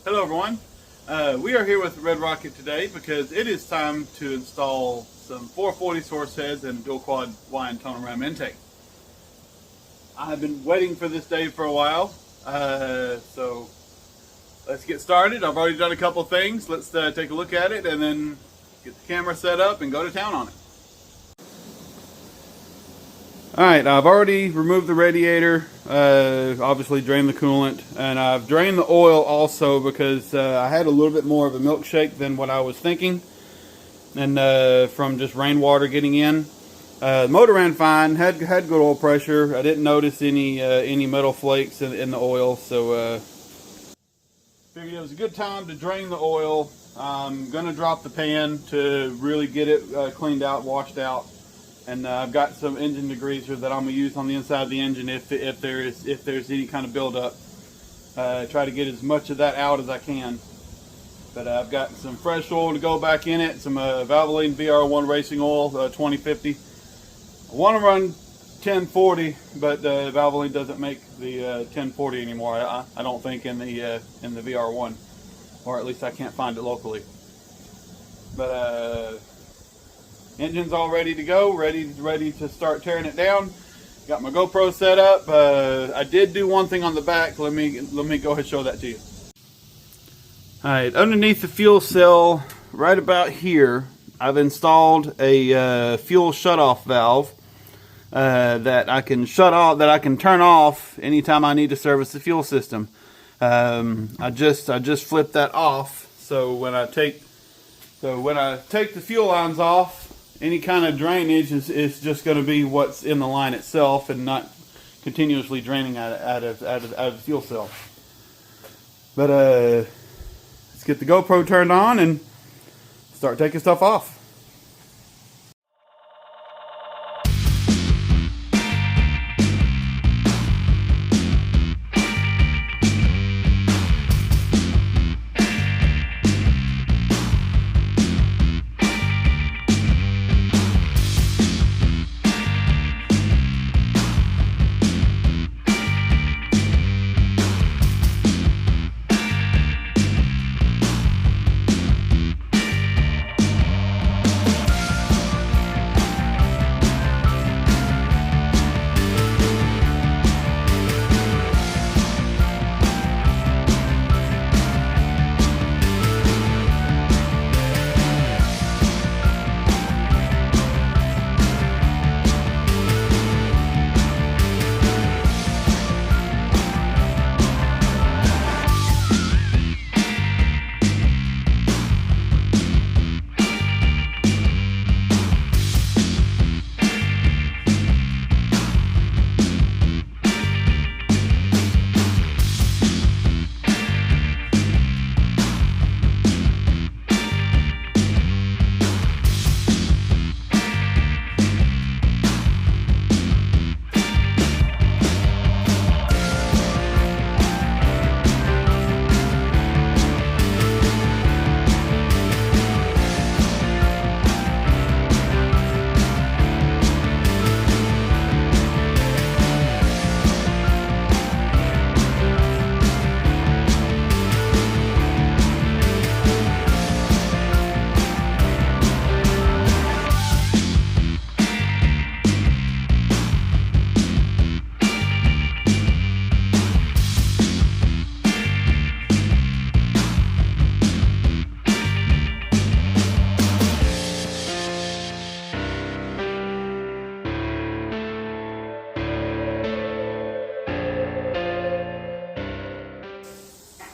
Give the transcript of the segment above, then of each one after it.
Hello everyone. We are here with Red Rocket today because it is time to install some 440 source heads and dual quad Weiand tunnel ram intake. I've been waiting for this day for a while, so let's get started. I've already done a couple things. Let's take a look at it and then get the camera set up and go to town on it. Alright, I've already removed the radiator, obviously drained the coolant, and I've drained the oil also because I had a little bit more of a milkshake than what I was thinking, and from just rainwater getting in. The motor ran fine, had good oil pressure. I didn't notice any metal flakes in the oil, so figured it was a good time to drain the oil. I'm going to drop the pan to really get it cleaned out, washed out. And I've got some engine degreaser that I'm gonna use on the inside of the engine if there's any kind of buildup. Try to get as much of that out as I can. But I've got some fresh oil to go back in it. Some Valvoline VR1 racing oil, 2050. I want to run 1040, but Valvoline doesn't make the 1040 anymore. I don't think in the VR1, or at least I can't find it locally. But engine's all ready to go, ready to start tearing it down. Got my GoPro set up. I did do one thing on the back. Let me go ahead and show that to you. Alright, underneath the fuel cell, right about here, I've installed a fuel shutoff valve that I can shut off, that I can turn off anytime I need to service the fuel system. I just flipped that off, so when I take the fuel lines off, any kind of drainage is just going to be what's in the line itself and not continuously draining out of the fuel cell. But let's get the GoPro turned on and start taking stuff off.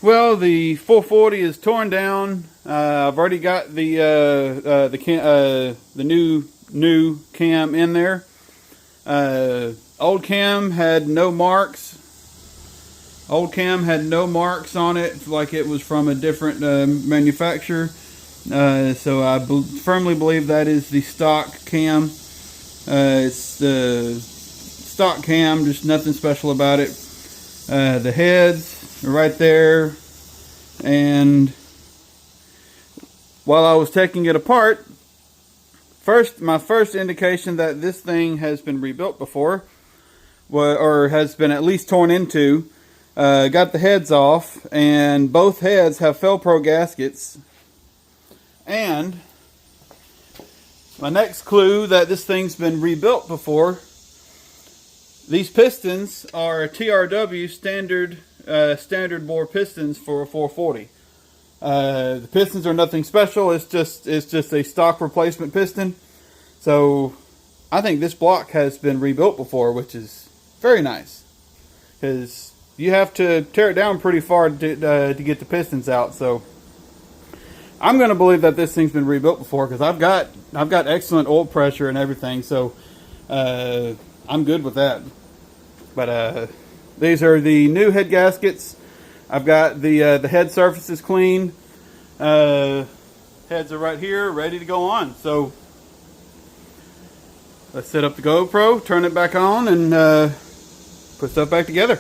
Well, the 440 is torn down. I've already got the new cam in there. Old cam had no marks. Old cam had no marks on it, like it was from a different manufacturer. So I firmly believe that is the stock cam. It's the stock cam, just nothing special about it. The heads are right there, and while I was taking it apart, my first indication that this thing has been rebuilt before, or has been at least torn into, Got the heads off, and both heads have Felpro gaskets. And my next clue that this thing's been rebuilt before, these pistons are TRW standard bore pistons for a 440. The pistons are nothing special. It's just a stock replacement piston. So I think this block has been rebuilt before, which is very nice, because you have to tear it down pretty far to get the pistons out. So I'm going to believe that this thing's been rebuilt before, because I've got excellent oil pressure and everything. So I'm good with that. But these are the new head gaskets. I've got the head surfaces clean. Heads are right here, ready to go on. So let's set up the GoPro, turn it back on, and put stuff back together.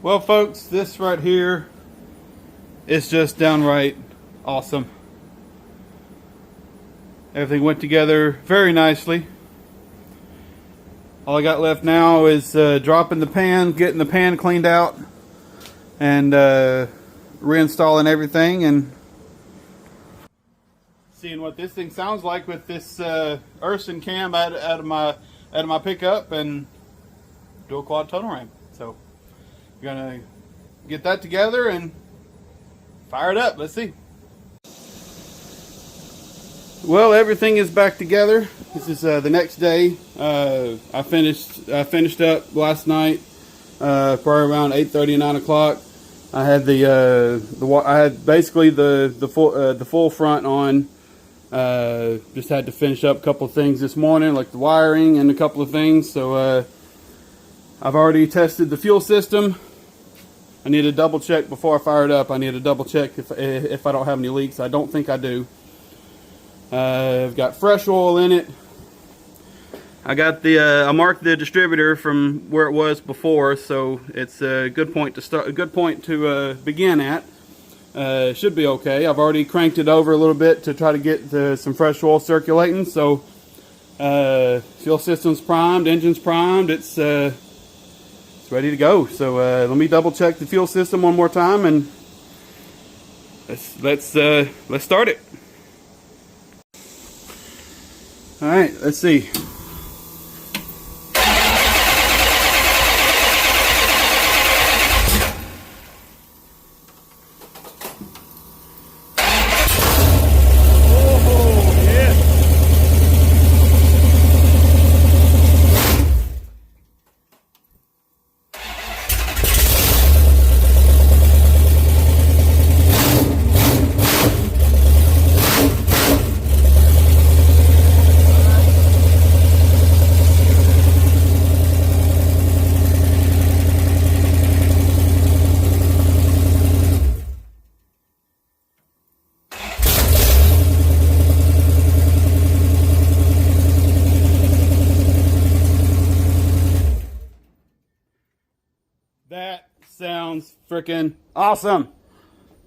Well, folks, this right here is just downright awesome. Everything went together very nicely. All I got left now is dropping the pan, getting the pan cleaned out, and reinstalling everything, and seeing what this thing sounds like with this Urson cam out of my pickup and dual quad tunnel ram. So we're gonna get that together and fire it up. Let's see. Well, everything is back together. This is the next day. I finished up last night, probably around 8:30, 9 o'clock. I had I had basically the full front on. Just had to finish up a couple of things this morning, like the wiring and a couple of things. So I've already tested the fuel system. I need to double check before I fire it up. I need to double check if I don't have any leaks. I don't think I do. I've got fresh oil in it. I got I marked the distributor from where it was before, so it's a good point to start. A good point to begin at. Should be okay. I've already cranked it over a little bit to try to get some fresh oil circulating. So fuel system's primed, engine's primed. It's ready to go. So let me double check the fuel system one more time, and let's start it. All right, let's see. That sounds freaking awesome.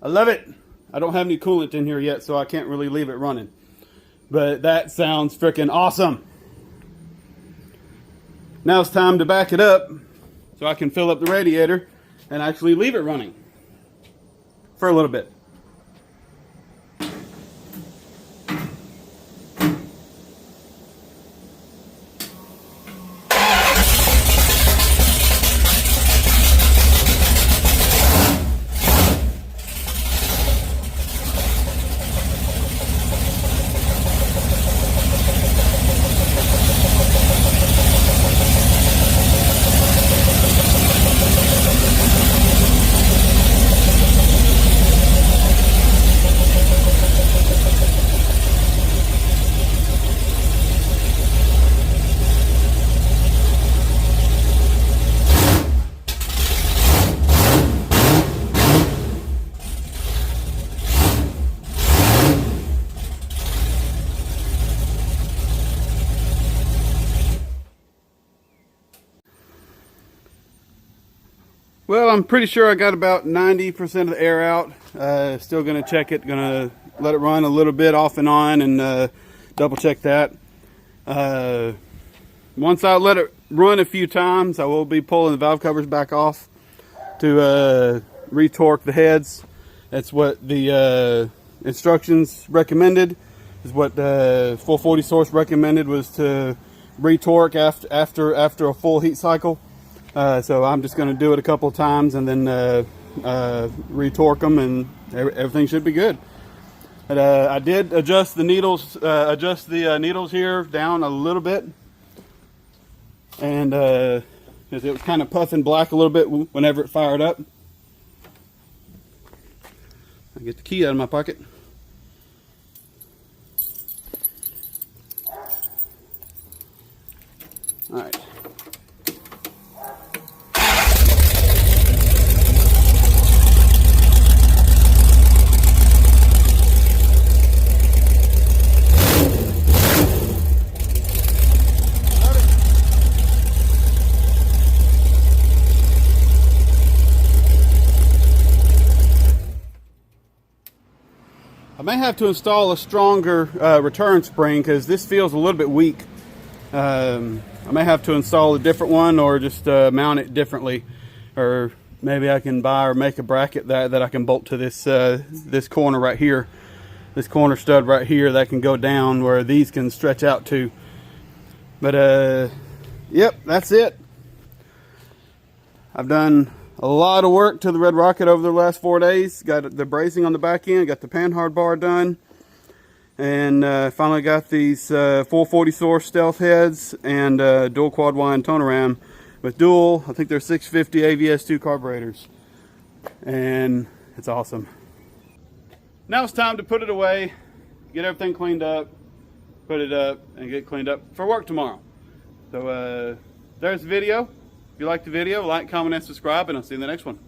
I love it. I don't have any coolant in here yet, so I can't really leave it running. But that sounds freaking awesome. Now it's time to back it up so I can fill up the radiator and actually leave it running for a little bit. Well, I'm pretty sure I got about 90% of the air out. Still going to check it. Going to let it run a little bit off and on and double check that. Once I let it run a few times, I will be pulling the valve covers back off to retorque the heads. That's what the instructions recommended. Is what the 440 source recommended, was to retorque after a full heat cycle. So I'm just going to do it a couple of times and then retorque them, and everything should be good. But I did adjust the needles, needles here down a little bit, and it was kind of puffing black a little bit whenever it fired up. I get the key out of my pocket. All right. may have to install a stronger return spring because this feels a little bit weak. I may have to install a different one or just mount it differently, or maybe I can buy or make a bracket that I can bolt to this this corner right here, this corner stud right here that can go down where these can stretch out to. But yep, that's it. I've done a lot of work to the Red Rocket over the last 4 days. Got the bracing on the back end, got the panhard bar done, and finally got these 440 source stealth heads and dual quad wind toner ram with dual, I think they're 650 AVS2 carburetors, and it's awesome. Now it's time to put it away, get everything cleaned up, put it up, and get cleaned up for work tomorrow. So there's the video. If you like the video, like, comment, and subscribe, and I'll see you in the next one.